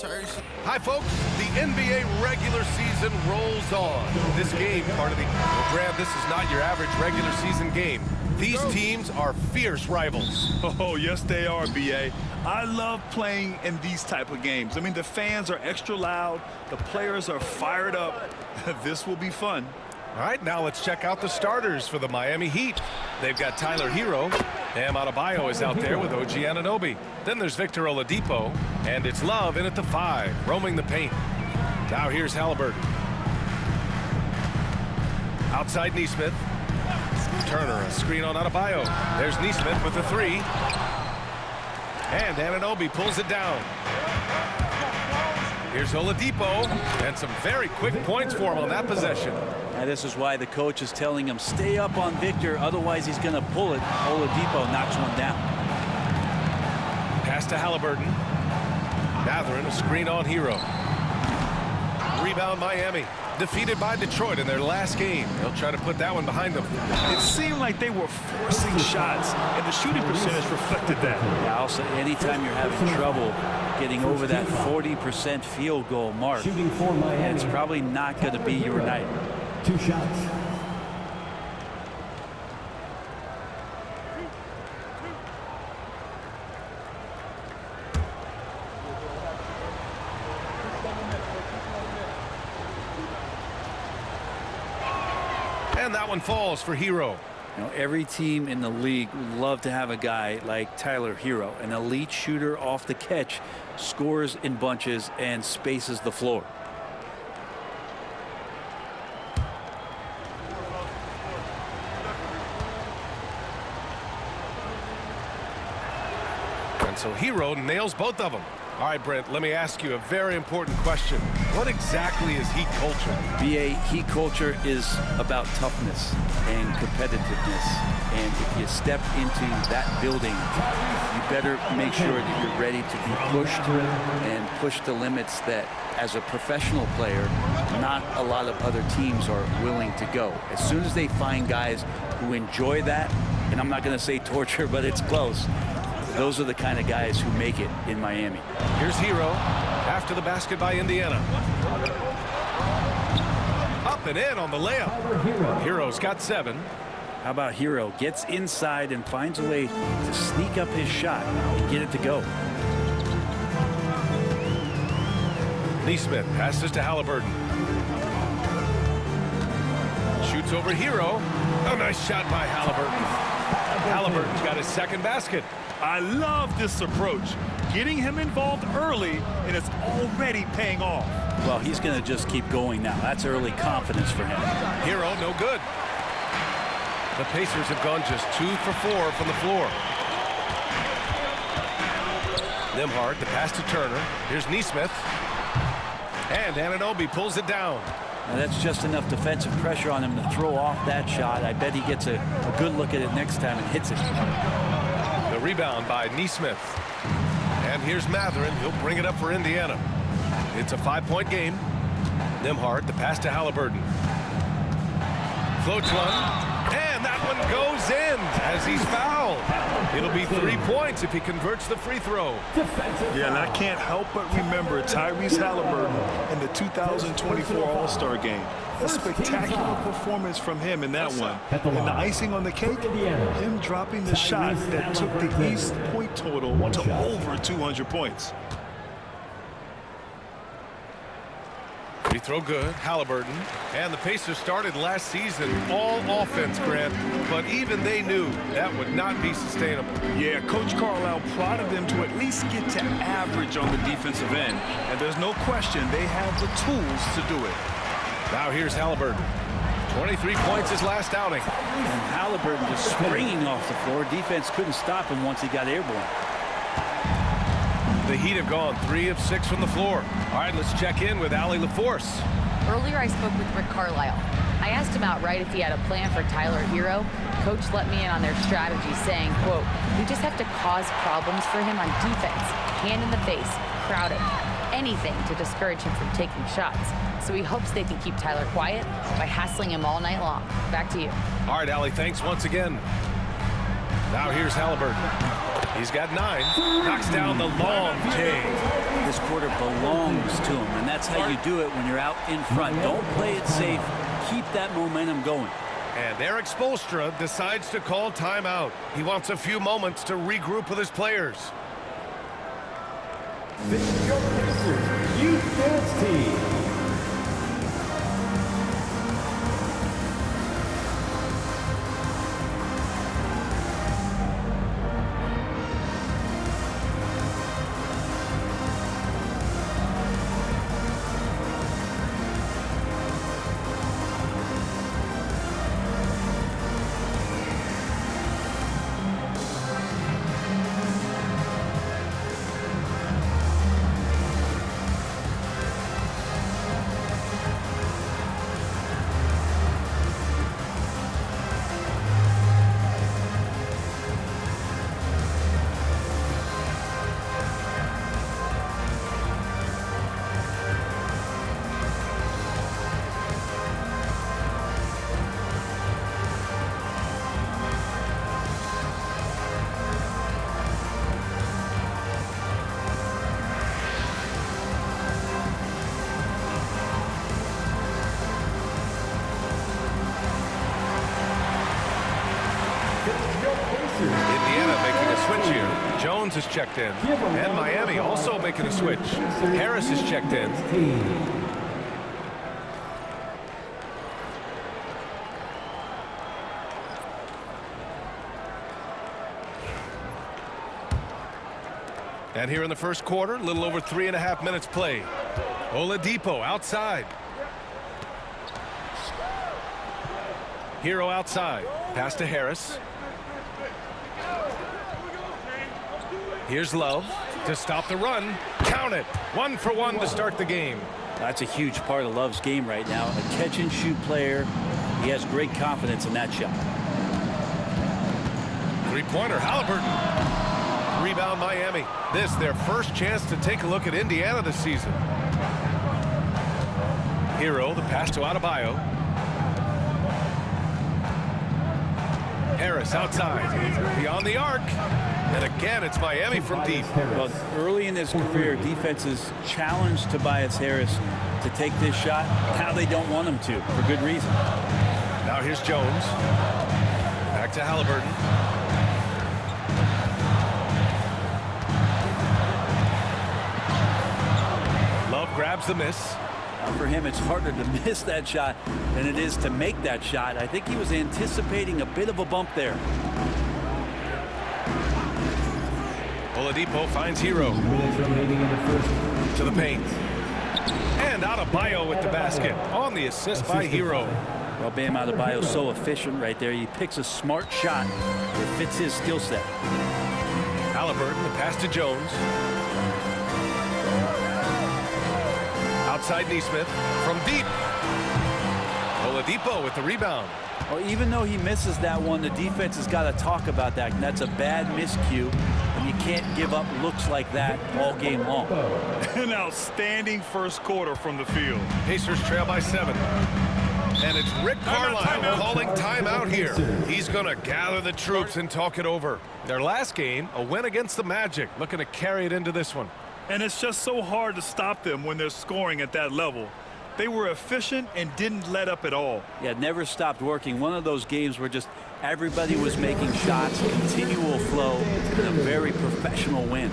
Hi, folks. The NBA regular season rolls on. This game, part of the... Well, Graham, this is not your average regular season game. These teams are fierce rivals. Oh, yes, they are, B.A. I love playing in these type of games. I mean, the fans are extra loud. The players are fired up. This will be fun. All right, now let's check out the starters for the Miami Heat. They've got Tyler Hero. Bam Adebayo is out there with OG Anunoby. Then there's Victor Oladipo. And it's Love in at the 5, roaming the paint. Now here's Halliburton. Outside Nesmith. Turner, a screen on Adebayo. There's Nesmith with the 3. And Anunoby pulls it down. Here's Oladipo, and some very quick points for him on that possession. And this is why the coach is telling him, stay up on Victor, otherwise he's going to pull it. Oladipo knocks one down. Pass to Halliburton. Mathurin, a screen on Hero. Rebound Miami. Defeated by Detroit in their last game. They'll try to put that one behind them. It seemed like they were forcing shots, and the shooting percentage reflected that. Yeah, also, anytime you're having trouble getting over that 40% field goal mark, it's probably not going to be your night. 2 shots. And that one falls for Hero. You know, every team in the league would love to have a guy like Tyler Hero, an elite shooter off the catch, scores in bunches and spaces the floor. And so Hero nails both of them. All right, Brent, let me ask you a very important question. What exactly is Heat culture? BA, Heat culture is about toughness and competitiveness. And if you step into that building, you better make sure that you're ready to be pushed and push the limits that, as a professional player, not a lot of other teams are willing to go. As soon as they find guys who enjoy that, and I'm not going to say torture, but it's close, those are the kind of guys who make it in Miami. Here's Hero after the basket by Indiana. Up and in on the layup. Hero's got 7. How about Hero gets inside and finds a way to sneak up his shot and get it to go. Nesmith passes to Halliburton. Shoots over Hero. A nice shot by Halliburton. Halliburton's got his second basket. I love this approach. Getting him involved early, and it's already paying off. Well, he's going to just keep going now. That's early confidence for him. Hero, no good. The Pacers have gone just 2 for 4 from the floor. Nembhard, the pass to Turner. Here's Nesmith. And Anunoby pulls it down. Now that's just enough defensive pressure on him to throw off that shot. I bet he gets a good look at it next time and hits it. The rebound by Nesmith. And here's Mathurin. He'll bring it up for Indiana. It's a 5-point game. Nembhard, the pass to Halliburton. Floats one. And that one goes in as he's fouled. It'll be 3 points if he converts the free throw. Yeah, and I can't help but remember Tyrese Halliburton in the 2024 All-Star game. A spectacular performance from him in that one. And the icing on the cake, him dropping the shot that took the East point total to over 200 points. Free throw good, Halliburton. And the Pacers started last season all offense, Grant, but even they knew that would not be sustainable. Yeah, Coach Carlisle prodded them to at least get to average on the defensive end. And there's no question they have the tools to do it. Now here's Halliburton. 23 points his last outing. And Halliburton just springing off the floor. Defense couldn't stop him once he got airborne. The Heat have gone 3 of 6 from the floor. All right, let's check in with Allie LaForce. Earlier, I spoke with Rick Carlisle. I asked him outright if he had a plan for Tyler Hero. Coach let me in on their strategy, saying, quote, "We just have to cause problems for him on defense. Hand in the face, crowd him. Anything to discourage him from taking shots. So he hopes they can keep Tyler quiet by hassling him all night long." Back to you. All right, Allie, thanks once again. Now here's Halliburton. He's got 9. Knocks down the long take. The this quarter belongs to him, and that's how you do it when you're out in front. Don't play it safe. Keep that momentum going. And Erik Spoelstra decides to call timeout. He wants a few moments to regroup with his players. This is your Pacers Youth Dance Team. Indiana making a switch here. Jones is checked in. And Miami also making a switch. Harris is checked in. And here in the first quarter, a little over 3.5 minutes played. Oladipo outside. Hero outside. Pass to Harris. Here's Love to stop the run. Count it. 1 for 1 to start the game. That's a huge part of Love's game right now. A catch-and-shoot player. He has great confidence in that shot. Three-pointer, Halliburton. Rebound, Miami. This their first chance to take a look at Indiana this season. Hero, the pass to Adebayo. Harris outside. Beyond the arc. And again, it's Miami from deep. Well, early in his career, defenses challenged Tobias Harris to take this shot. Now they don't want him to, for good reason. Now here's Jones. Back to Halliburton. Love grabs the miss. For him, it's harder to miss that shot than it is to make that shot. I think he was anticipating a bit of a bump there. Oladipo finds Hero. To the paint. And Adebayo with the basket. On the assist by Hero. Well, Bam Adebayo is so efficient right there. He picks a smart shot that fits his skill set. Halliburton, the pass to Jones. Outside Nesmith from deep. Oladipo with the rebound. Well, even though he misses that one, the defense has got to talk about that. And that's a bad miscue. And you can't give up looks like that all game long. An outstanding first quarter from the field. Pacers trail by 7. And it's Rick Carlisle calling timeout here. He's going to gather the troops and talk it over. Their last game, a win against the Magic, looking to carry it into this one. And it's just so hard to stop them when they're scoring at that level. They were efficient and didn't let up at all. Yeah, it never stopped working. One of those games where just everybody was making shots, continual flow, and a very professional win.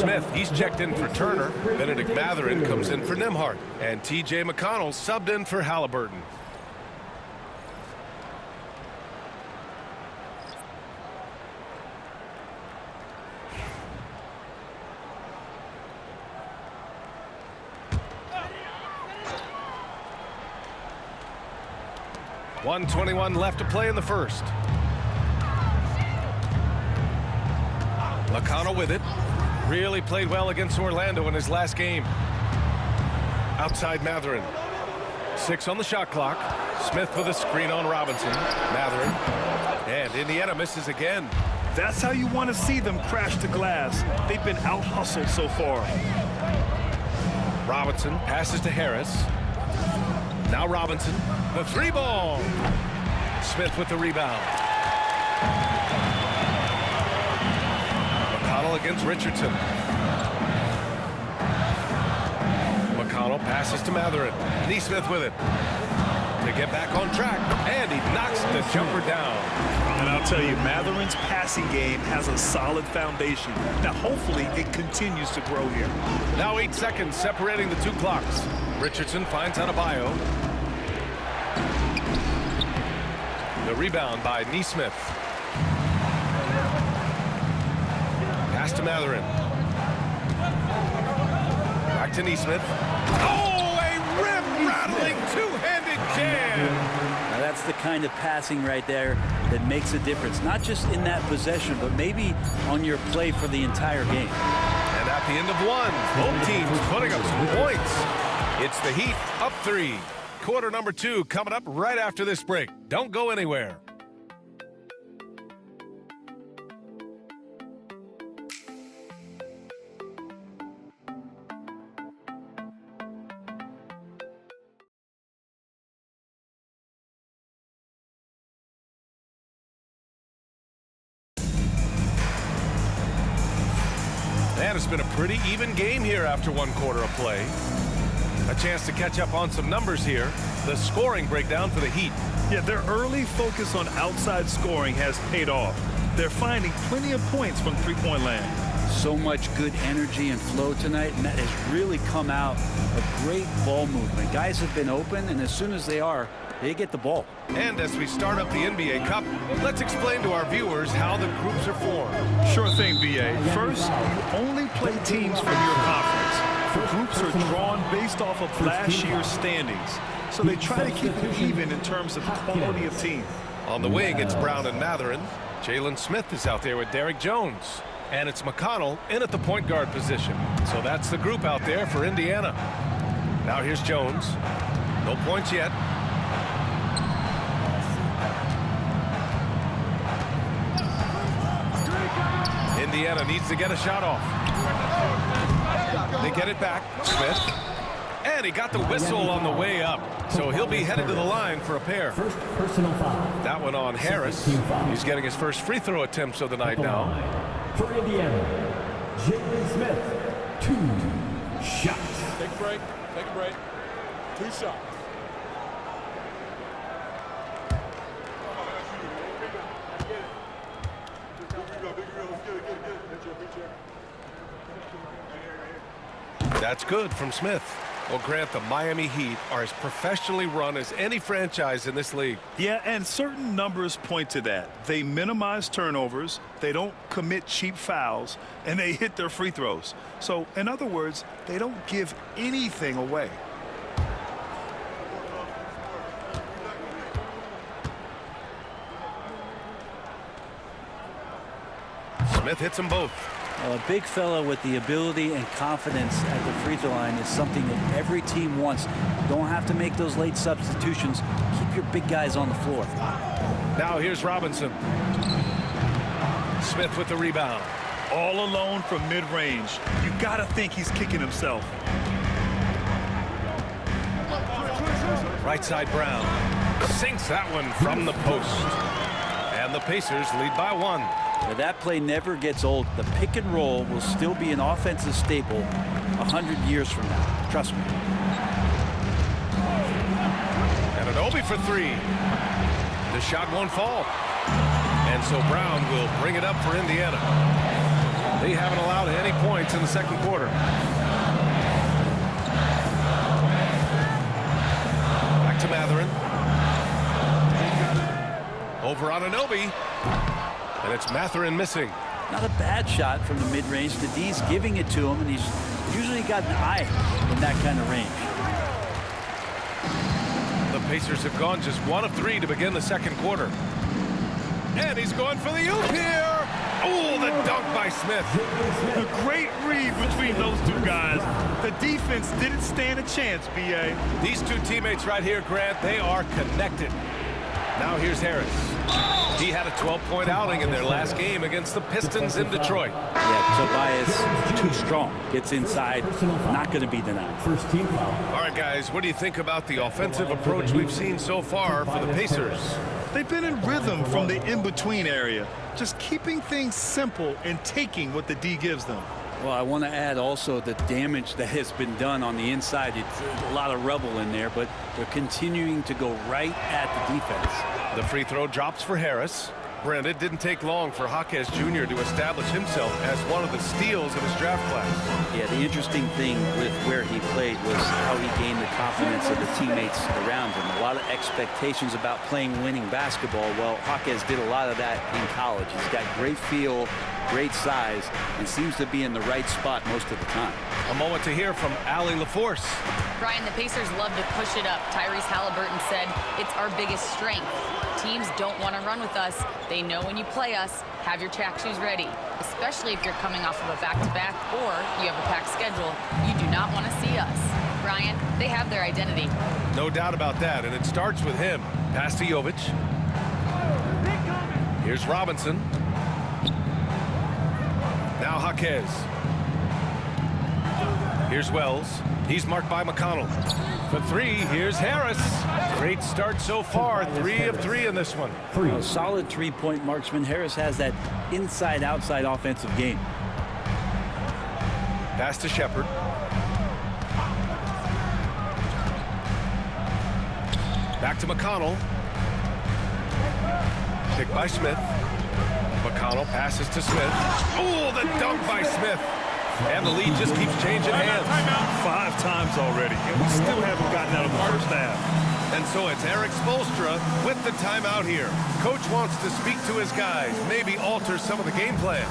Smith, he's checked in for Turner. Benedict Mathurin comes in for Nembhard. And T.J. McConnell subbed in for Halliburton. .121 left to play in the first. McConnell with it. Really played well against Orlando in his last game. Outside Mathurin. 6 on the shot clock. Smith with a screen on Robinson. Mathurin. And Indiana misses again. That's how you want to see them crash the glass. They've been out-hustled so far. Robinson passes to Harris. Now Robinson. The 3-ball. Smith with the rebound. McConnell against Richardson. McConnell passes to Mathurin. Nesmith with it. To get back on track. And he knocks the jumper down. And I'll tell you, Mathurin's passing game has a solid foundation. Now, hopefully, it continues to grow here. Now 8 seconds separating the two clocks. Richardson finds Adebayo. The rebound by Nesmith. Pass to Mathurin. Back to Nesmith. Oh, a rim-rattling two-handed jam! Now that's the kind of passing right there that makes a difference. Not just in that possession, but maybe on your play for the entire game. And at the end of one, both teams putting up some points. It's the Heat up 3. Quarter number 2 coming up right after this break. Don't go anywhere. And it's been a pretty even game here after 1 quarter of play. A chance to catch up on some numbers here. The scoring breakdown for the Heat. Yeah, their early focus on outside scoring has paid off. They're finding plenty of points from three-point land. So much good energy and flow tonight, and that has really come out of great ball movement. Guys have been open, and as soon as they are, they get the ball. And as we start up the NBA Cup, let's explain to our viewers how the groups are formed. Sure thing, B.A. First, you only play teams from your conference. The groups are drawn based off of last year's standings. So they try to keep it even in terms of quality of team. On the wing, it's Brown and Mathurin. Jalen Smith is out there with Derrick Jones. And it's McConnell in at the point guard position. So that's the group out there for Indiana. Now here's Jones. No points yet. Indiana needs to get a shot off. They get it back. Smith. And he got the whistle on the way up. So he'll be headed to the line for a pair. First personal foul. That one on Harris. He's getting his first free throw attempts of the night now. For Indiana, Jalen Smith, 2 shots. Take a break. Take a break. 2 shots. That's good from Smith. Well, Grant, the Miami Heat are as professionally run as any franchise in this league. Yeah, and certain numbers point to that. They minimize turnovers, they don't commit cheap fouls, and they hit their free throws. So, in other words, they don't give anything away. Smith hits them both. A big fella with the ability and confidence at the free throw line is something that every team wants. Don't have to make those late substitutions. Keep your big guys on the floor. Now here's Robinson. Smith with the rebound. All alone from mid-range. You gotta think he's kicking himself. Right side Brown. Sinks that one from the post. And the Pacers lead by 1. Now that play never gets old. The pick and roll will still be an offensive staple 100 years from now. Trust me. And Anunoby for 3. The shot won't fall. And so Brown will bring it up for Indiana. They haven't allowed any points in the second quarter. Back to Mathurin. Over Anunoby. And it's Mathurin missing. Not a bad shot from the mid-range. The D's giving it to him, and he's usually got an eye in that kind of range. The Pacers have gone just 1 of 3 to begin the second quarter. And he's going for the oop here. Oh, the dunk by Smith. A great read between those two guys. The defense didn't stand a chance, B.A. These two teammates right here, Grant, they are connected. Now here's Harris. He had a 12-point outing in their last game against the Pistons in Detroit. Yeah, Tobias too strong. Gets inside, not going to be denied. First team foul. All right, guys, what do you think about the offensive approach we've seen so far for the Pacers? They've been in rhythm from the in-between area, just keeping things simple and taking what the D gives them. Well, I want to add also the damage that has been done on the inside. It's a lot of rubble in there, but they're continuing to go right at the defense. The free throw drops for Harris. Brent, it didn't take long for Jaquez Jr. to establish himself as one of the steals of his draft class. Yeah, the interesting thing with where he played was how he gained the confidence of the teammates around him. A lot of expectations about playing winning basketball. Well, Jaquez did a lot of that in college. He's got great feel, great size, and seems to be in the right spot most of the time. A moment to hear from Allie LaForce. Brian, the Pacers love to push it up. Tyrese Halliburton said it's our biggest strength. Teams don't want to run with us. They know when you play us, have your track shoes ready, especially if you're coming off of a back-to-back or you have a packed schedule. You do not want to see us. Brian, they have their identity. No doubt about that, and it starts with him. Pass to Jovic. Here's Robinson. Now Jaquez. Here's Wells. He's marked by McConnell. For 3, here's Harris. Great start so far. 3 of 3 in this one. A solid three-point marksman. Harris has that inside-outside offensive game. Pass to Shepherd. Back to McConnell. Picked by Smith. McConnell passes to Smith. Oh, the dunk by Smith. And the lead just keeps changing hands. 5 times already, and we still haven't gotten out of the first half. And so it's Eric Spoelstra with the timeout here. Coach wants to speak to his guys, maybe alter some of the game plan.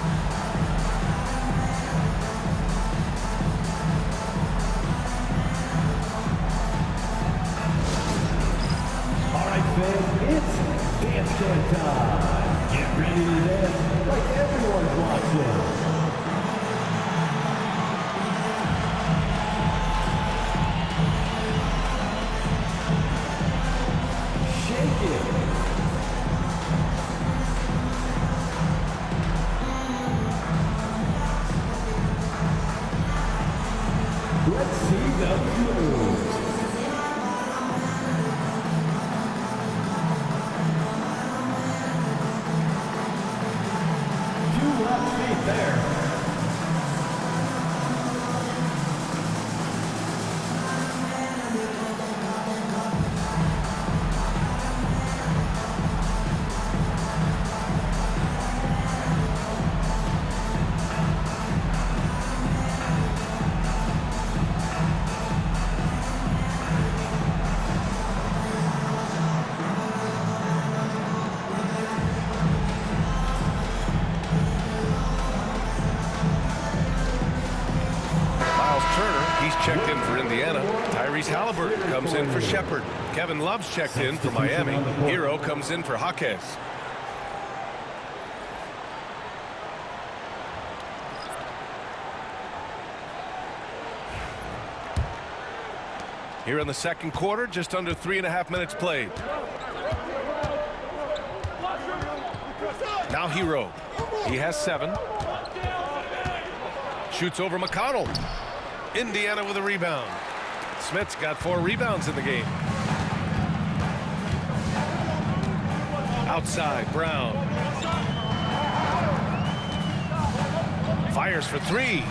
All right, fans, it's dance time. Get ready to dance like everyone's watching. Let's see the moves. Two left feet there. Checked in for Indiana. Tyrese Halliburton comes in for Shepherd. Kevin Love's checked in for Miami. Hero comes in for Jaquez. Here in the second quarter, just under 3.5 minutes played. Now Hero. He has 7. Shoots over McConnell. Indiana with a rebound. Smith's got 4 rebounds in the game. Outside, Brown. Fires for 3.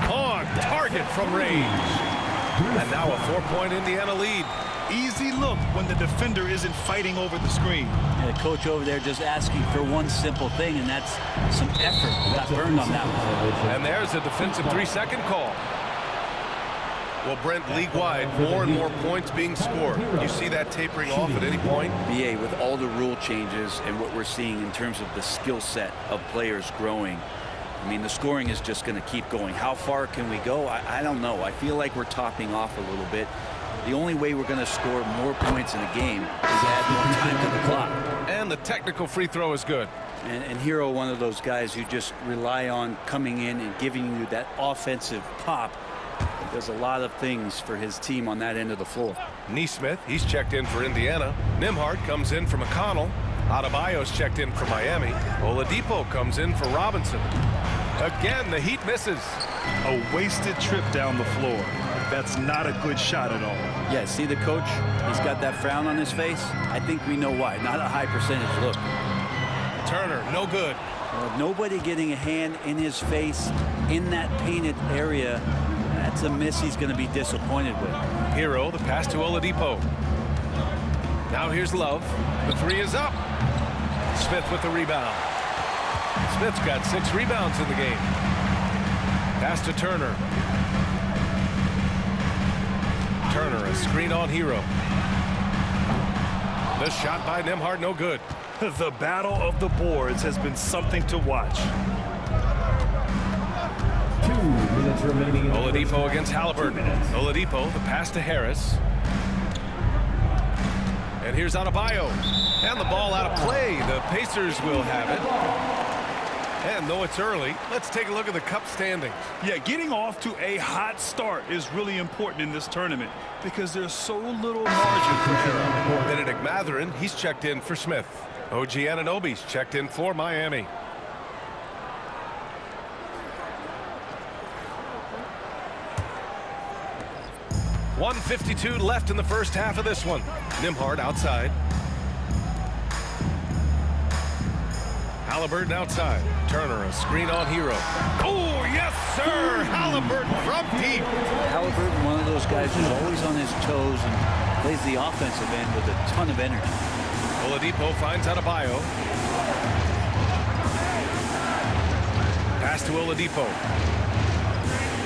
On target from range. And now a 4-point Indiana lead. easy look when the defender isn't fighting over the screen. Yeah, coach over there just asking for one simple thing, and that's some effort. Got burned on that one. And there's a defensive 3-second call. Well, Brent, league-wide, more and more points being scored. You see that tapering off at any point? BA, with all the rule changes and what we're seeing in terms of the skill set of players growing, I mean, the scoring is just going to keep going. How far can we go? I don't know. I feel like we're topping off a little bit. The only way we're going to score more points in a game is to add more time to the clock. And the technical free throw is good. And Hero, one of those guys who just rely on coming in and giving you that offensive pop. Does a lot of things for his team on that end of the floor. Neesmith, he's checked in for Indiana. Nembhard comes in for McConnell. Adebayo's checked in for Miami. Oladipo comes in for Robinson. Again, the Heat misses. A wasted trip down the floor. That's not a good shot at all. Yeah, see the coach? He's got that frown on his face. I think we know why. Not a high percentage look. Turner, no good. Nobody getting a hand in his face in that painted area. That's a miss he's going to be disappointed with. Hero, the pass to Oladipo. Now here's Love. The three is up. Smith with the rebound. Smith's got 6 rebounds in the game. Pass to Turner. Turner, a screen on Hero. The shot by Nembhard, no good. The battle of the boards has been something to watch. 2 minutes remaining. In Oladipo against Halliburton. Oladipo, the pass to Harris. And here's Adebayo. And the ball out of play. The Pacers will have it. And though it's early, let's take a look at the cup standings. Yeah, getting off to a hot start is really important in this tournament because there's so little margin for error. Benedict Mathurin, he's checked in for Smith. OG Anunoby's checked in for Miami. .152 left in the first half of this one. Nembhard outside. Halliburton outside. Turner, a screen on Hero. Oh, yes, sir! Halliburton from deep. Halliburton, one of those guys who's always on his toes and plays the offensive end with a ton of energy. Oladipo finds Adebayo. Pass to Oladipo.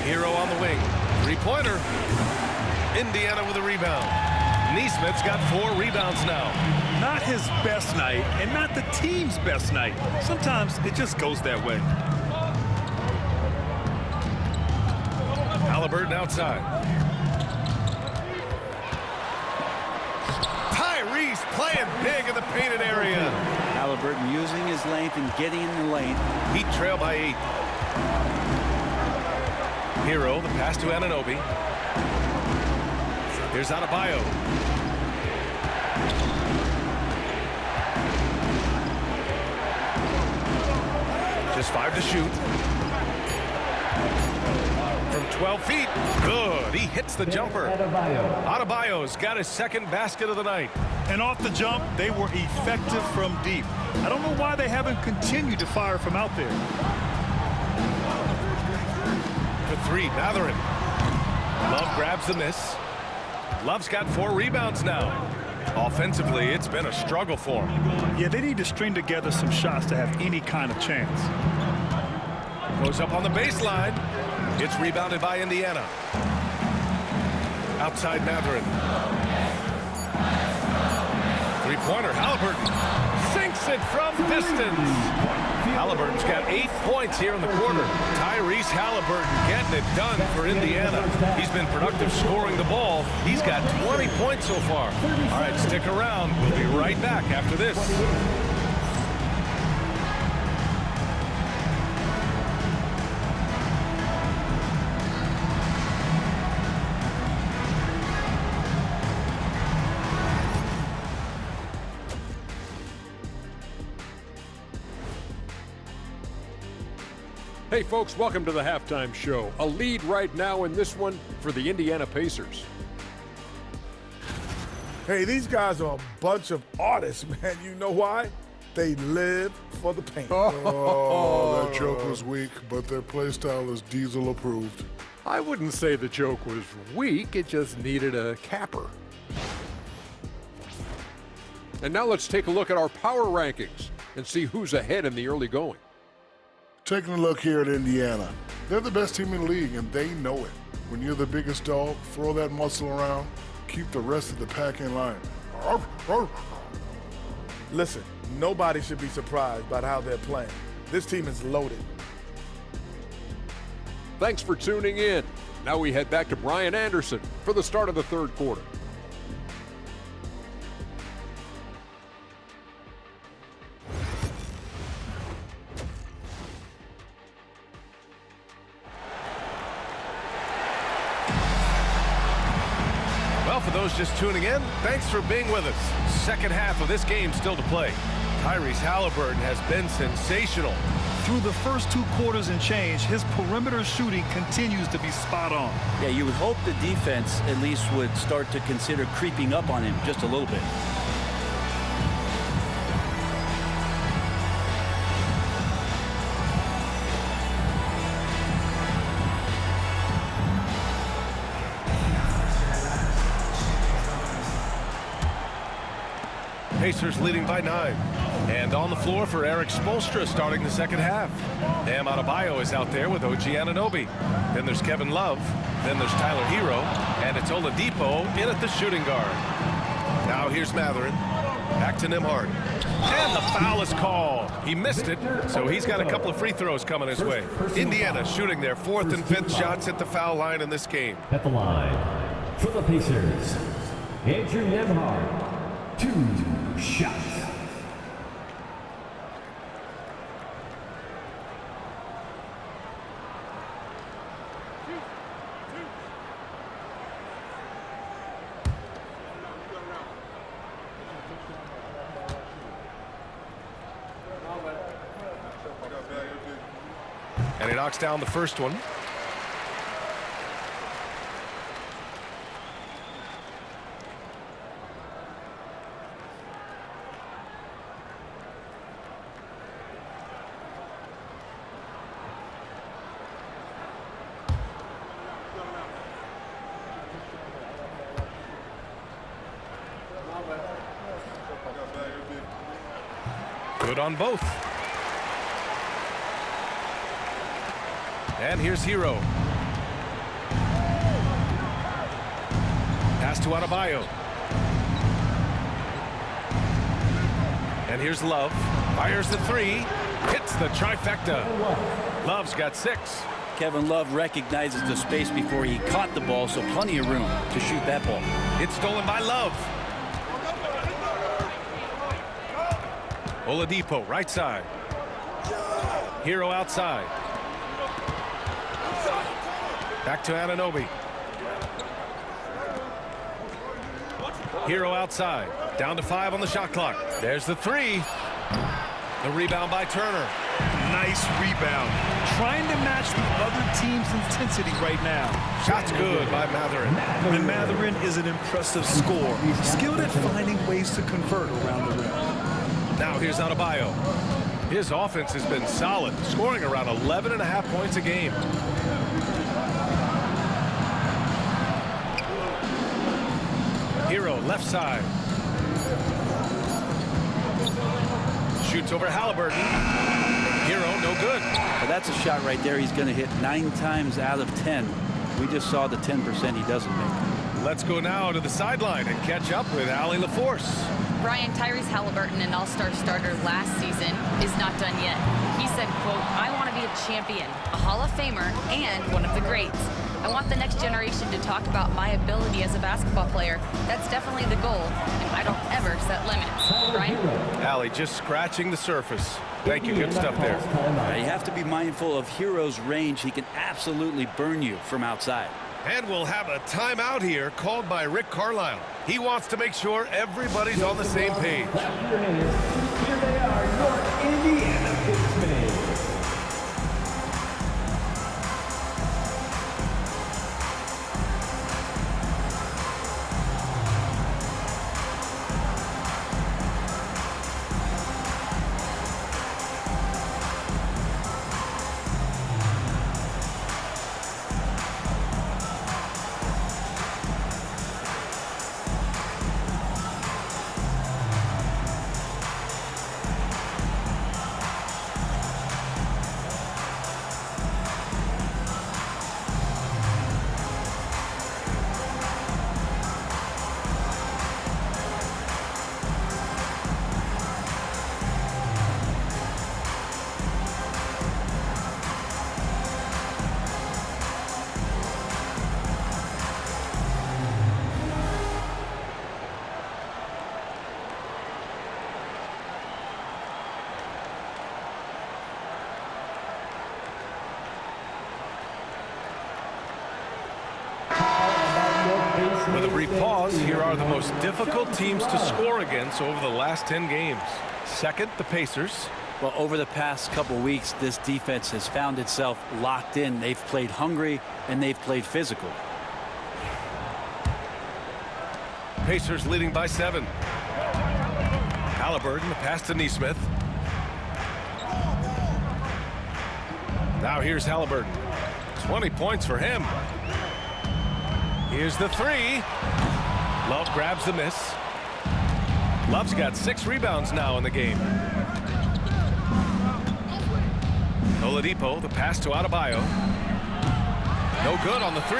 Hero on the wing. Three-pointer. Indiana with a rebound. Neesmith's got 4 rebounds now. Not his best night and not the team's best night. Sometimes it just goes that way. Halliburton outside. Tyrese playing big in the painted area. Halliburton using his length and getting in the lane. Heat trail by 8. Hero, the pass to Anunoby. Here's Adebayo. Just 5 to shoot. From 12 feet. Good. He hits the jumper. Adebayo's got his second basket of the night. And off the jump, they were effective from deep. I don't know why they haven't continued to fire from out there. For 3, Mathurin. Love grabs the miss. Love's got 4 rebounds now. Offensively, it's been a struggle for him. Yeah, they need to string together some shots to have any kind of chance. Goes up on the baseline. It's rebounded by Indiana. Outside Mathurin. Three-pointer, Halliburton. Sinks it from distance. Halliburton's got 8 points here in the quarter. Tyrese Halliburton getting it done for Indiana. He's been productive scoring the ball. He's got 20 points so far. All right, stick around. We'll be right back after this. Hey folks, welcome to the halftime show. A lead right now in this one for the Indiana Pacers. Hey, these guys are a bunch of artists, man. You know why? They live for the paint. Oh, that joke was weak, but their play style is Diesel approved. I wouldn't say the joke was weak, it just needed a capper. And now let's take a look at our power rankings and see who's ahead in the early going. Taking a look here at Indiana. They're the best team in the league, and they know it. When you're the biggest dog, throw that muscle around, keep the rest of the pack in line. Listen, nobody should be surprised by how they're playing. This team is loaded. Thanks for tuning in. Now we head back to Brian Anderson for the start of the third quarter. Well, for those just tuning in, thanks for being with us. Second half of this game still to play. Tyrese Halliburton has been sensational. Through the first 2 quarters and change, his perimeter shooting continues to be spot on. Yeah, you would hope the defense at least would start to consider creeping up on him just a little bit. Pacers leading by 9. And on the floor for Eric Spoelstra starting the second half. Bam Adebayo is out there with OG Anunoby. Then there's Kevin Love. Then there's Tyler Hero. And it's Oladipo in at the shooting guard. Now here's Mathurin. Back to Nembhard. And the foul is called. He missed it, so he's got a couple of free throws coming his way. Indiana shooting their 4th and 5th shots at the foul line in this game. At the line for the Pacers, Andrew Nembhard. 2 shots. And he knocks down the first one. Good on both. And here's Hero. Pass to Adebayo. And here's Love. Fires the 3. Hits the trifecta. Love's got 6. Kevin Love recognizes the space before he caught the ball, so plenty of room to shoot that ball. It's stolen by Love. Oladipo, right side. Hero outside. Back to Anunoby. Hero outside. Down to 5 on the shot clock. There's the 3. The rebound by Turner. Nice rebound. Trying to match the other team's intensity right now. Shot's good by Mathurin. And Mathurin is an impressive scorer. Skilled at finding ways to convert around the rim. Now here's Adebayo. His offense has been solid, scoring around 11.5 points a game. Hero, left side. Shoots over Halliburton. Hero, no good. Well, that's a shot right there he's going to hit 9 times out of 10. We just saw the 10% he doesn't make. Let's go now to the sideline and catch up with Allie LaForce. Brian, Tyrese Halliburton, an all-star starter last season, is not done yet. He said, quote, "I want to be a champion, a Hall of Famer, and one of the greats. I want the next generation to talk about my ability as a basketball player. That's definitely the goal, and I don't ever set limits." Brian? Allie just scratching the surface. Thank you. Good stuff there. You have to be mindful of Hero's range. He can absolutely burn you from outside. And we'll have a timeout here called by Rick Carlisle. He wants to make sure everybody's on the same page. Here they are, your Indiana Pacers. With a brief pause, here are the most difficult teams to score against over the last 10 games. Second, the Pacers. Well, over the past couple weeks, this defense has found itself locked in. They've played hungry and they've played physical. Pacers leading by 7. Halliburton, the pass to Nesmith. Now here's Halliburton. 20 points for him. Here's the 3. Love grabs the miss. Love's got 6 rebounds now in the game. Oladipo, the pass to Adebayo. No good on the 3.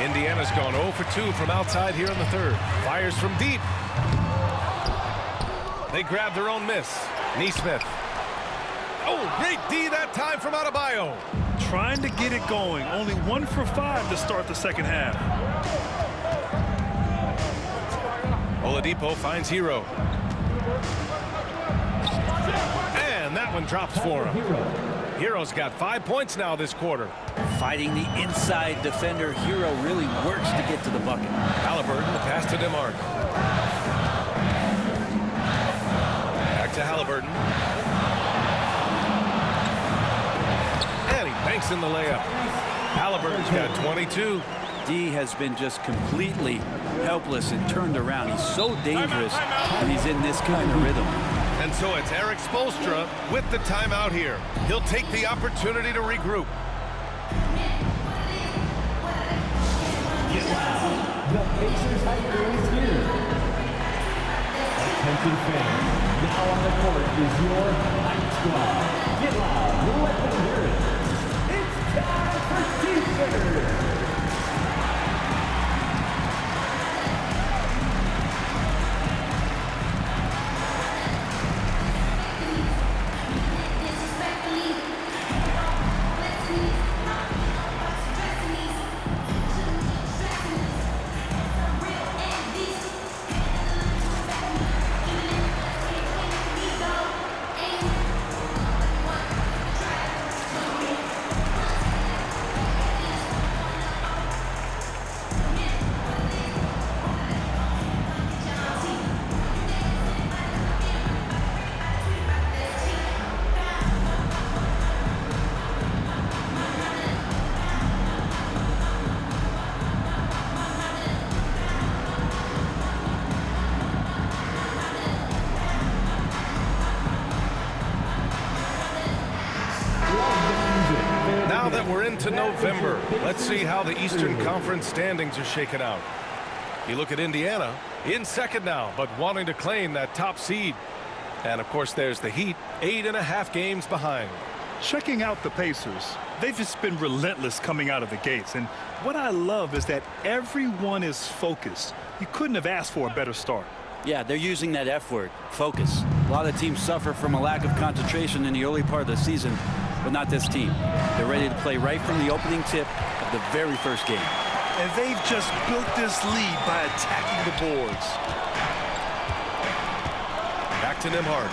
Indiana's gone 0 for 2 from outside here in the third. Fires from deep. They grab their own miss. Nesmith. Oh, great D that time from Adebayo. Trying to get it going. Only 1 for 5 to start the second half. Oladipo finds Hero. And that one drops for him. Hero's got 5 points now this quarter. Fighting the inside defender, Hero really works to get to the bucket. Halliburton, the pass to DeMarc. Back to Halliburton. And he banks in the layup. Halliburton's got 22. D has been just completely helpless and turned around. He's so dangerous when he's in this kind of rhythm. And so it's Eric Spoelstra with the timeout here. He'll take the opportunity to regroup. The Pacers Hiker is here. Attention fans, now on the court is your Hype Squad. Get loud, let them hear it. It's time for defense. Now that we're into November, let's see how the Eastern Conference standings are shaken out. You look at Indiana, in second now, but wanting to claim that top seed. And of course, there's the Heat, 8.5 games behind. Checking out the Pacers, they've just been relentless coming out of the gates. And what I love is that everyone is focused. You couldn't have asked for a better start. Yeah, they're using that F word, focus. A lot of teams suffer from a lack of concentration in the early part of the season, but not this team. They're ready to play right from the opening tip of the very first game. And they've just built this lead by attacking the boards. Back to Nembhard.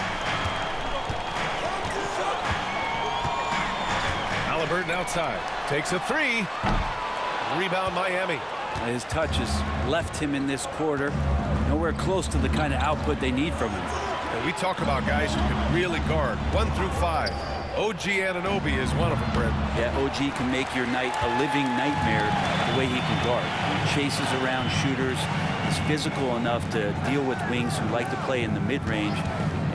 Halliburton outside. Takes a 3. Rebound Miami. His touch has left him in this quarter. Nowhere close to the kind of output they need from him. And we talk about guys who can really guard 1 through 5. OG Anunoby is one of them, Brent. Yeah, OG can make your night a living nightmare the way he can guard. He chases around shooters. He's physical enough to deal with wings who like to play in the mid-range,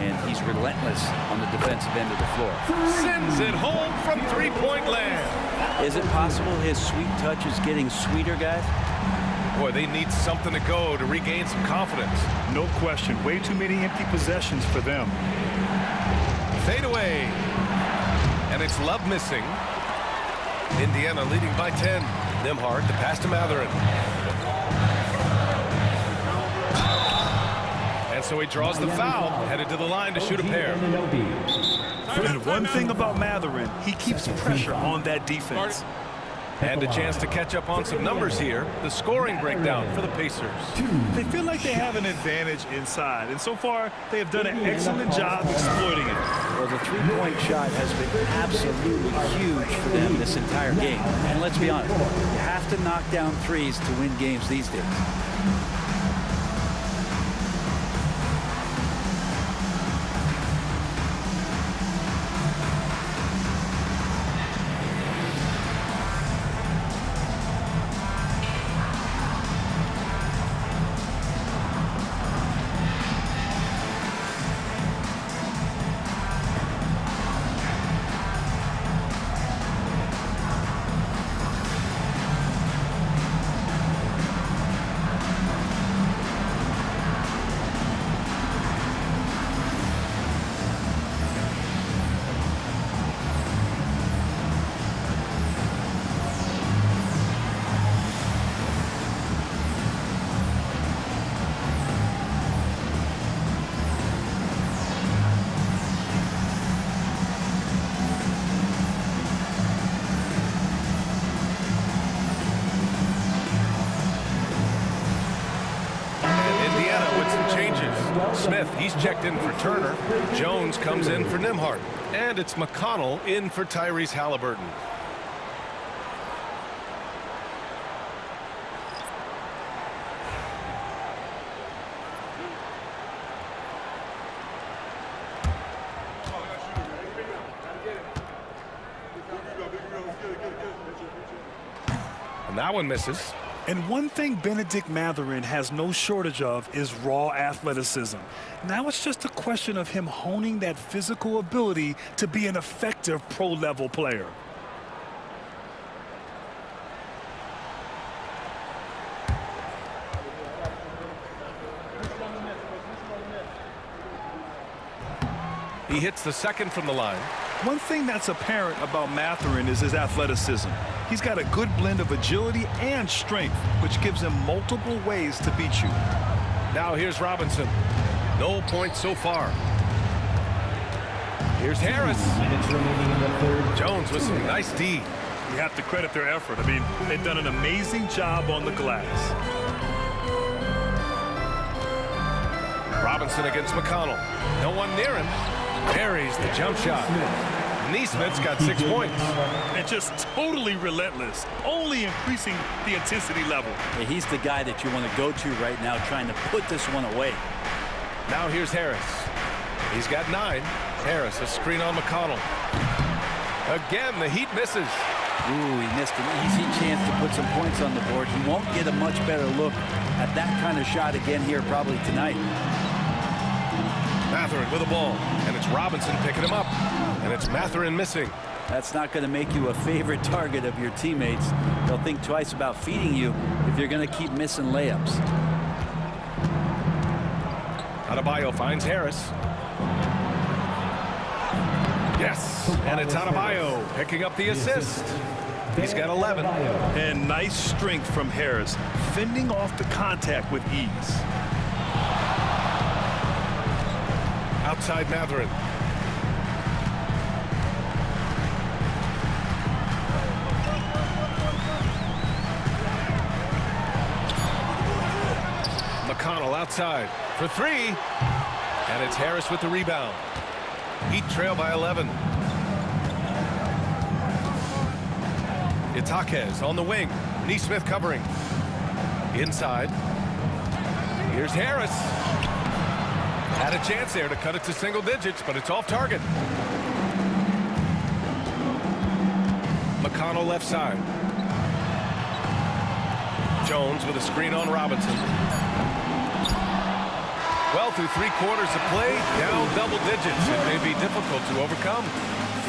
and he's relentless on the defensive end of the floor. Sends it home from three-point land. Is it possible his sweet touch is getting sweeter, guys? Boy, they need something to go to regain some confidence. No question. Way too many empty possessions for them. Fade away. And it's Love missing. Indiana leading by 10. Nembhard, the pass to Mathurin. And so he draws the foul, headed to the line to shoot a pair. And one thing about Mathurin, he keeps pressure on that defense. And a chance to catch up on some numbers here. The scoring breakdown for the Pacers. They feel like they have an advantage inside, and so far they have done an excellent job exploiting it. Well, the three-point shot has been absolutely huge for them this entire game. And let's be honest, you have to knock down threes to win games these days. Smith, he's checked in for Turner. Jones comes in for Nembhard. And it's McConnell in for Tyrese Halliburton. And that one misses. And one thing Bennedict Mathurin has no shortage of is raw athleticism. Now it's just a question of him honing that physical ability to be an effective pro-level player. He hits the second from the line. One thing that's apparent about Mathurin is his athleticism. He's got a good blend of agility and strength, which gives him multiple ways to beat you. Now here's Robinson. No points so far. Here's Harris. Jones with some nice D. You have to credit their effort. I mean, they've done an amazing job on the glass. Robinson against McConnell. No one near him. Buries the jump shot. Neesmith's got 6 points. And just totally relentless, only increasing the intensity level. Yeah, he's the guy that you want to go to right now, trying to put this one away. Now here's Harris. He's got 9. Harris, a screen on McConnell. Again, the Heat misses. Ooh, he missed an easy chance to put some points on the board. He won't get a much better look at that kind of shot again here probably tonight. Mathurin with the ball, and it's Robinson picking him up, and it's Mathurin missing. That's not going to make you a favorite target of your teammates. They'll think twice about feeding you if you're going to keep missing layups. Adebayo finds Harris. Yes, and it's Adebayo picking up the assist. He's got 11. And nice strength from Harris, fending off the contact with ease. Outside Mathurin. McConnell outside for 3. And it's Harris with the rebound. Heat trail by 11. Itaquez on the wing. Neesmith covering. Inside. Here's Harris. Had a chance there to cut it to single digits, but it's off target. McConnell left side. Jones with a screen on Robinson. Well, through 3 quarters of play, down double digits. It may be difficult to overcome.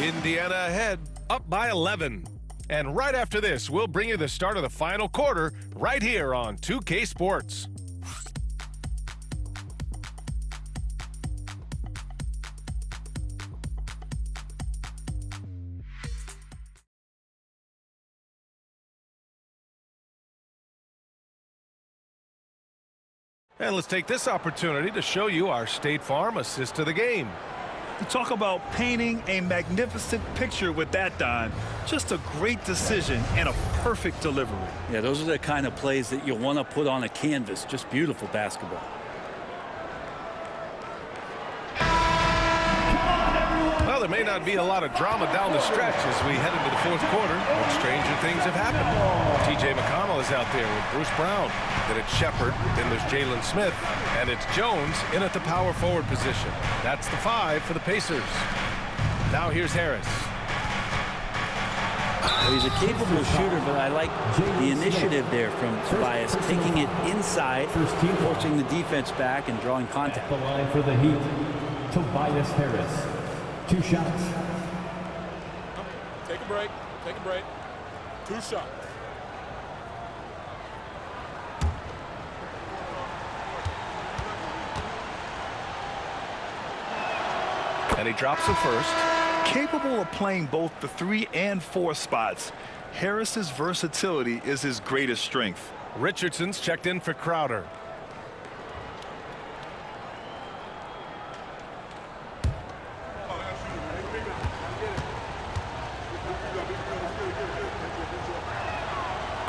Indiana ahead, up by 11. And right after this, we'll bring you the start of the final quarter right here on 2K Sports. And let's take this opportunity to show you our State Farm assist to the game. You talk about painting a magnificent picture with that dime. Just a great decision and a perfect delivery. Yeah, those are the kind of plays that you want to put on a canvas. Just beautiful basketball. Well, there may not be a lot of drama down the stretch as we head into the fourth quarter, but stranger things have happened. T.J. McConnell is out there with Bruce Brown. Then it's Shepard. Then there's Jalen Smith. And it's Jones in at the power forward position. That's the 5 for the Pacers. Now here's Harris. Well, he's a capable shooter, but I like the initiative there from Tobias, taking it inside, forcing the defense back and drawing contact. The line for the Heat, Tobias Harris. 2 shots. Take a break. Take a break. 2 shots. And he drops the first. Capable of playing both the 3 and 4 spots, Harris's versatility is his greatest strength. Richardson's checked in for Crowder.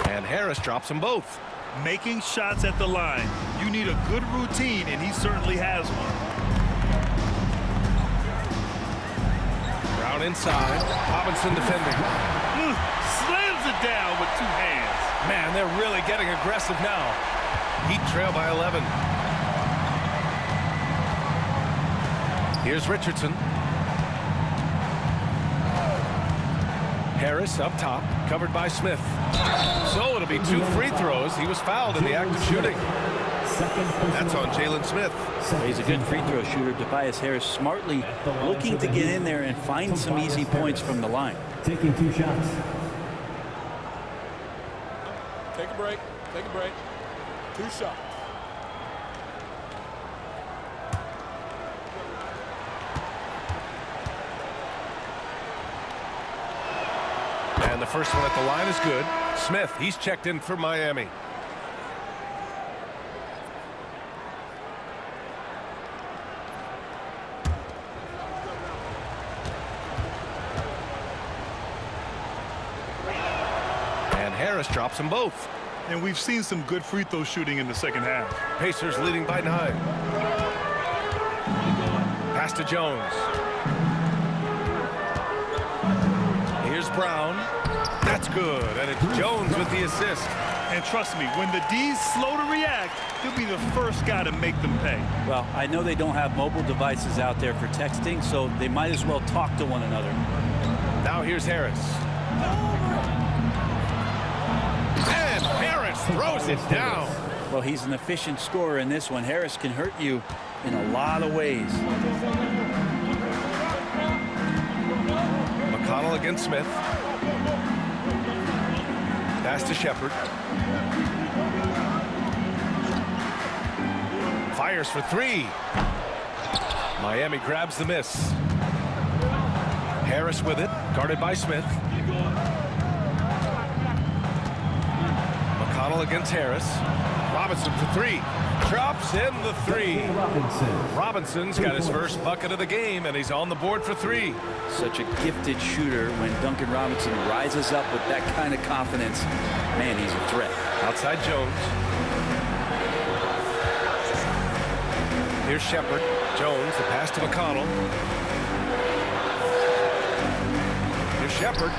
And Harris drops them both. Making shots at the line. You need a good routine, and he certainly has one. Brown inside. Robinson defending. Slams it down with 2 hands. Man, they're really getting aggressive now. Heat trail by 11. Here's Richardson. Harris up top, covered by Smith. So it'll be 2 free throws. He was fouled in the act of shooting. That's on Jalen Smith. He's a good free throw shooter. Tobias Harris smartly looking to get in there and find some easy points from the line. Taking 2 shots. Take a break. Take a break. 2 shots. And the first one at the line is good. Smith, he's checked in for Miami. And Harris drops them both. And we've seen some good free throw shooting in the second half. Pacers leading by 9. Pass to Jones. Here's Brown. That's good, and it's Jones with the assist. And trust me, when the D's slow to react, he'll be the first guy to make them pay. Well, I know they don't have mobile devices out there for texting, so they might as well talk to one another. Now here's Harris. And Harris throws it down. Well, he's an efficient scorer in this one. Harris can hurt you in a lot of ways. McConnell against Smith. Pass to Shepard. Fires for 3. Miami grabs the miss. Harris with it, guarded by Smith. McConnell against Harris. Robinson for 3. Drops in the 3. Robinson's got his first bucket of the game, and he's on the board for 3. Such a gifted shooter. When Duncan Robinson rises up with that kind of confidence, man, he's a threat. Outside Jones. Here's Shepard. Jones, the pass to McConnell. Here's Shepard.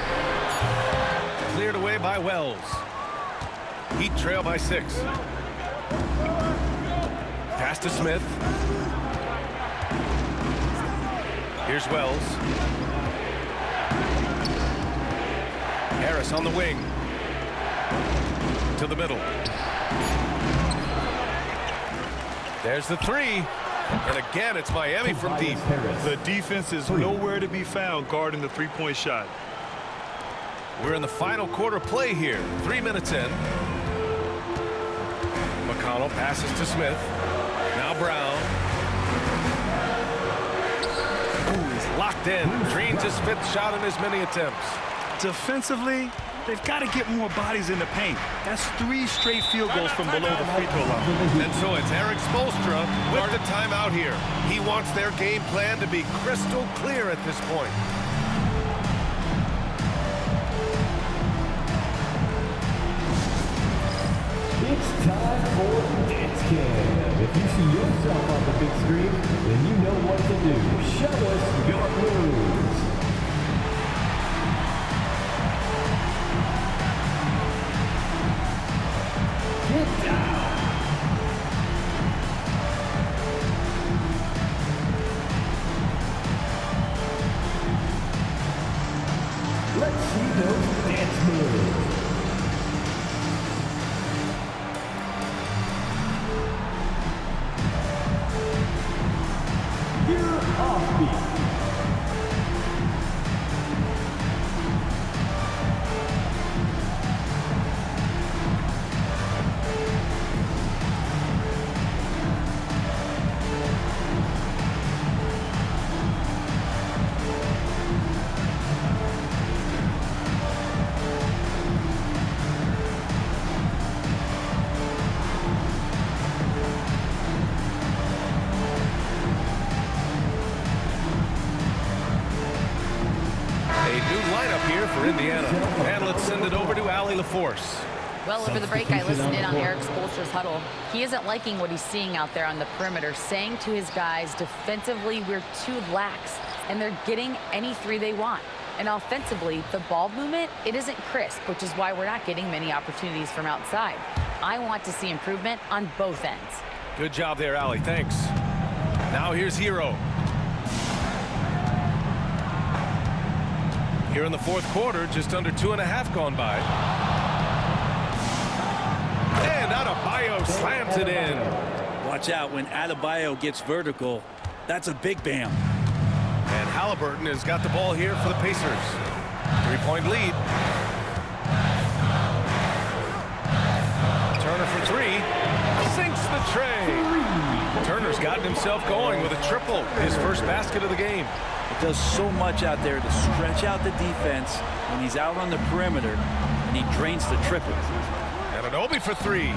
Cleared away by Wells. Heat trail by 6. Pass to Smith. Here's Wells. Harris on the wing. To the middle. There's the 3. And again, it's Miami from deep. The defense is nowhere to be found guarding the 3-point shot. We're in the final quarter play here. 3 minutes in. McConnell passes to Smith. Now Brown. Ooh, he's locked in. Drains his 5th shot in as many attempts. Defensively, They've got to get more bodies in the paint. That's 3 straight field goals from below the free throw line. And so it's Eric Spoelstra with the timeout here. He wants their game plan to be crystal clear at this point. It's time for Dance Cam. If you see yourself on the big screen, then you know what to do. Show us your moves. Get down. Let's see those dance moves. Offbeat. Indiana. And let's send it over to Allie LaForce. Well, over the break, I listened in on Eric Spoelstra's huddle. He isn't liking what he's seeing out there on the perimeter, saying to his guys, defensively, we're too lax, and they're getting any 3 they want. And offensively, the ball movement, it isn't crisp, which is why we're not getting many opportunities from outside. I want to see improvement on both ends. Good job there, Allie. Thanks. Now here's Hero. Here in the fourth quarter, just under 2.5 gone by. And Adebayo slams it in. Watch out when Adebayo gets vertical. That's a big bam. And Halliburton has got the ball here for the Pacers. 3-point lead. Turner for 3. Sinks the tray. Turner's gotten himself going with a triple. His first basket of the game. It does so much out there to stretch out the defense when he's out on the perimeter, and he drains the triple. Anunoby for 3.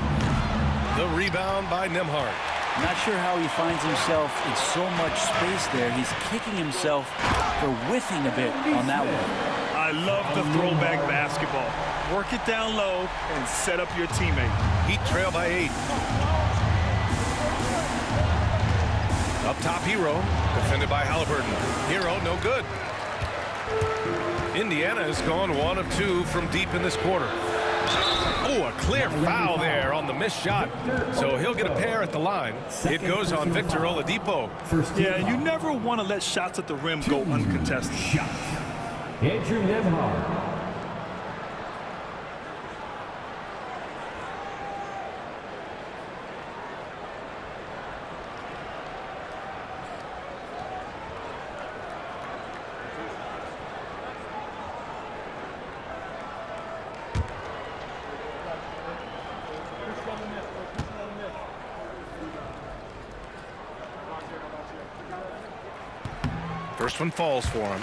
The rebound by Nembhard. Not sure how he finds himself in so much space there. He's kicking himself for whiffing a bit on that one. I love the throwback basketball. Work it down low and set up your teammate. Heat trail by 8. Up top, Hero, defended by Halliburton. Hero, no good. Indiana has gone 1 of 2 from deep in this quarter. Oh, a clear foul there on the missed shot. So he'll get a pair at the line. It goes on Victor Oladipo. Yeah, you never want to let shots at the rim go uncontested. Andrew Nembhard. First one falls for him.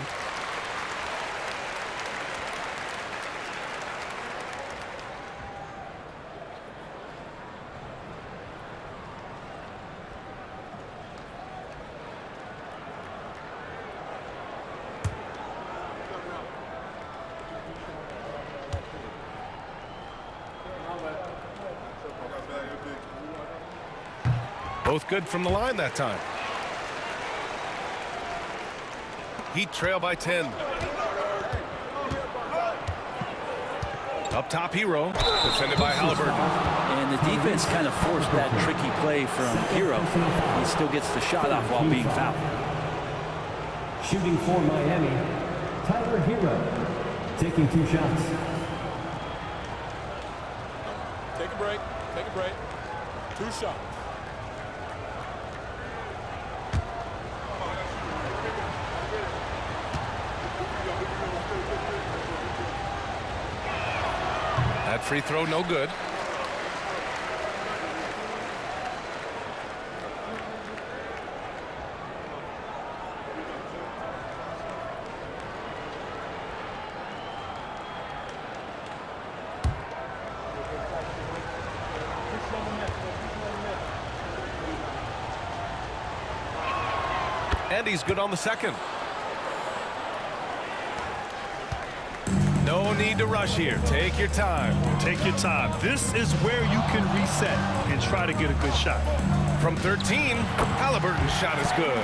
Both good from the line that time. Heat trail by 10. Up top, Hero, defended by Halliburton. And the defense kind of forced that tricky play from Hero. He still gets the shot off while being fouled. Shooting for Miami, Tyler Hero, taking 2 shots. Take a break. Take a break. 2 shots. That free throw, no good. And he's good on the second. No need to rush here. Take your time. Take your time. This is where you can reset and try to get a good shot. From 13, Halliburton's shot is good.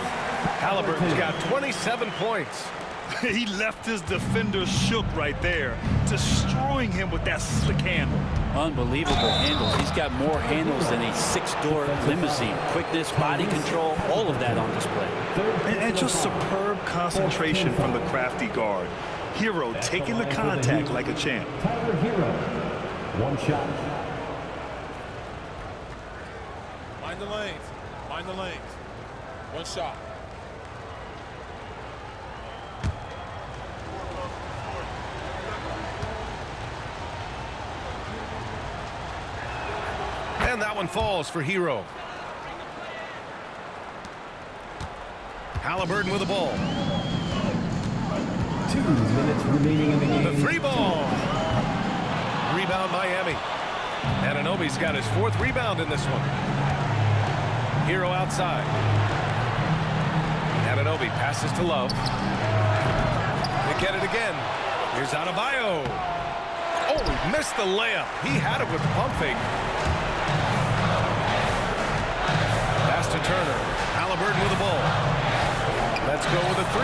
Halliburton's got 27 points. He left his defender shook right there, destroying him with that slick handle. Unbelievable handles. He's got more handles than a six-door limousine. Quickness, body control, all of that on display. And just superb concentration from the crafty guard. Herro taking the contact like a champ. Tyler Herro, one shot. Mind the lanes. Mind the lanes. One shot. And that one falls for Herro. Halliburton with the ball. 2 minutes remaining in the game. The three ball. Rebound Miami. Anunoby's got his 4th rebound in this one. Herro outside. Anunoby passes to Love. They get it again. Here's Adebayo. Oh, he missed the layup. He had it with the pump fake. Pass to Turner. Halliburton with the ball. Let's go with a 3.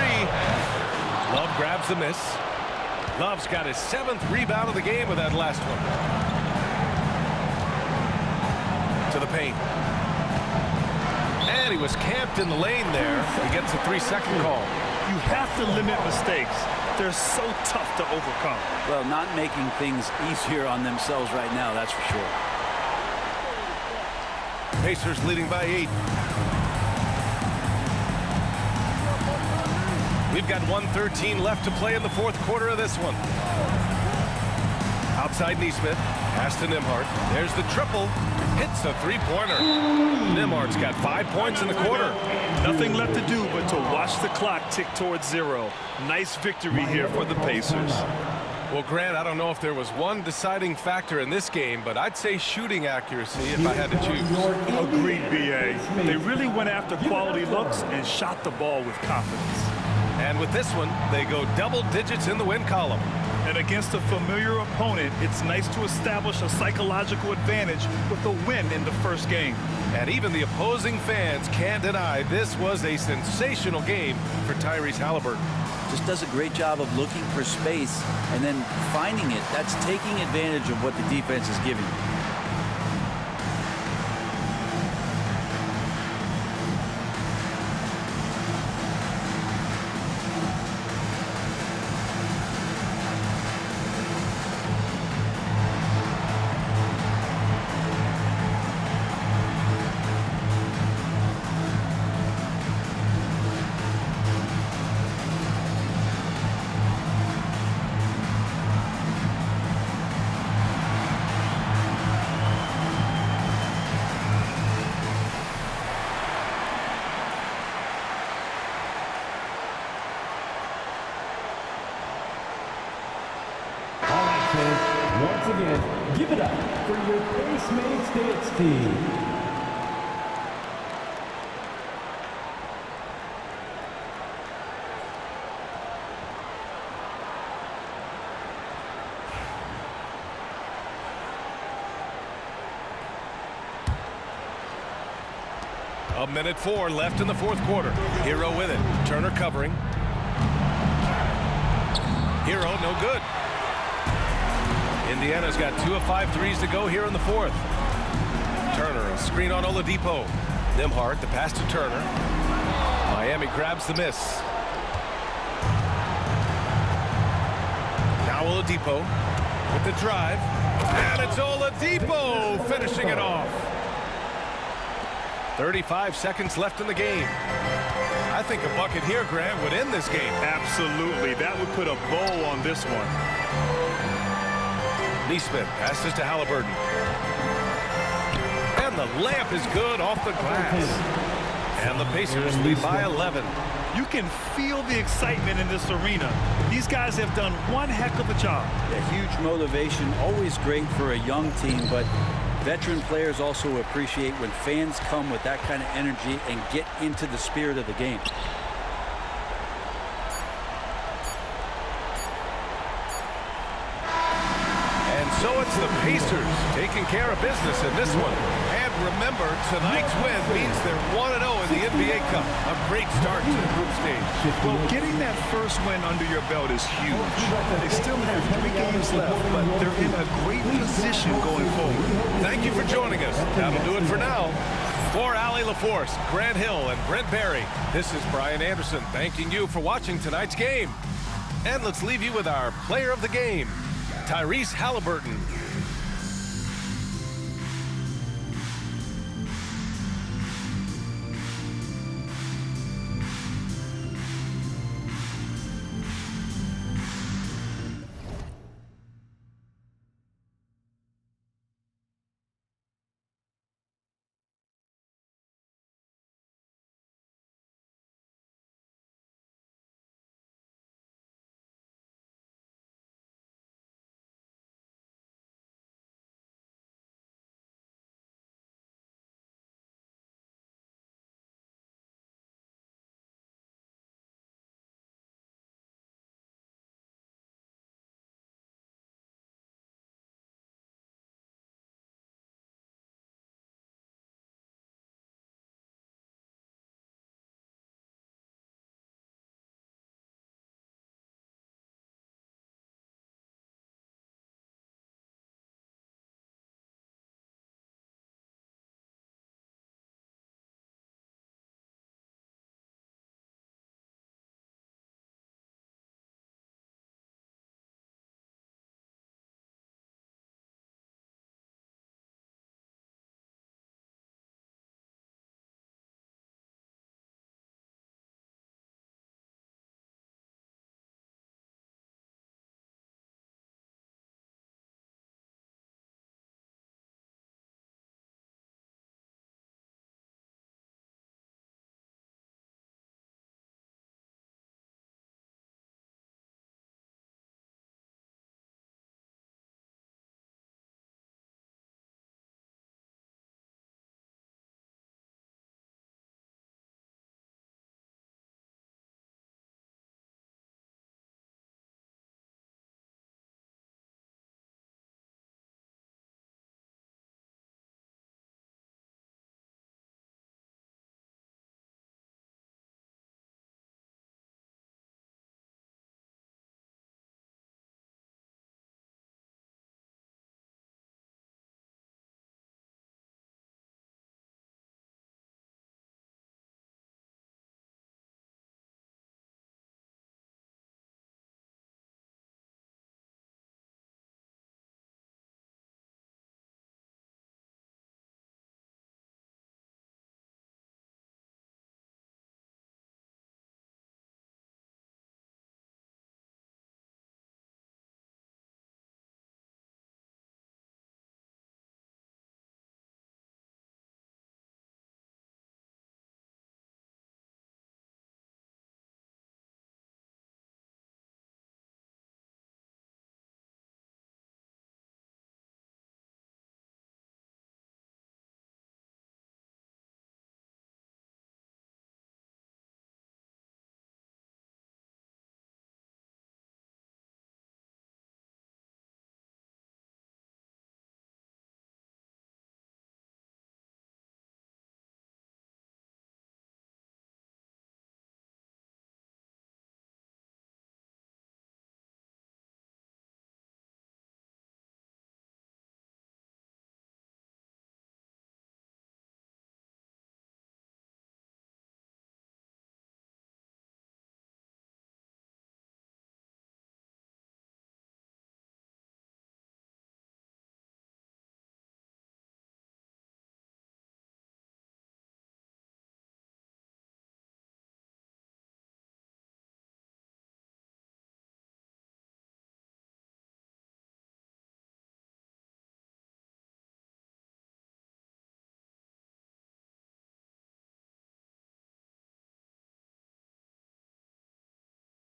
Love grabs the miss. Love's got his 7th rebound of the game with that last one. To the paint. And he was camped in the lane there. He gets a 3-second call. You have to limit mistakes. They're so tough to overcome. Well, not making things easier on themselves right now, that's for sure. Pacers leading by 8. We've got 1:13 left to play in the 4th quarter of this one. Outside Nesmith. Pass to Nembhard. There's the triple. Hits a 3-pointer. Nembhard's got 5 points in the quarter. Nothing left to do but to watch the clock tick towards 0. Nice victory here for the Pacers. Well, Grant, I don't know if there was one deciding factor in this game, but I'd say shooting accuracy if I had to choose. Agreed, B.A. They really went after quality looks and shot the ball with confidence. And with this one, they go double digits in the win column. And against a familiar opponent, it's nice to establish a psychological advantage with a win in the first game. And even the opposing fans can't deny this was a sensational game for Tyrese Halliburton. Just does a great job of looking for space and then finding it. That's taking advantage of what the defense is giving you. Once again, give it up for your Basemates dance team. A minute 4 left in the 4th quarter. Herro with it. Turner covering. Herro no good. Indiana's got 2 of 5 threes to go here in the 4th. Turner, a screen on Oladipo. Nembhard, the pass to Turner. Miami grabs the miss. Now Oladipo with the drive. And it's Oladipo finishing it off. 35 seconds left in the game. I think a bucket here, Grant, would end this game. Absolutely. That would put a bow on this one. Nesmith passes to Halliburton. And the layup is good off the glass. And the Pacers lead by 11. You can feel the excitement in this arena. These guys have done one heck of a job. A huge motivation, always great for a young team, but veteran players also appreciate when fans come with that kind of energy and get into the spirit of the game. It's the Pacers taking care of business in this one. And remember, tonight's win means they're 1-0 in the NBA Cup. A great start to the group stage. Well, getting that first win under your belt is huge. They still have 3 games left, but they're in a great position going forward. Thank you for joining us. That'll do it for now. For Allie LaForce, Grant Hill, and Brent Barry, this is Brian Anderson thanking you for watching tonight's game. And let's leave you with our player of the game, Tyrese Halliburton.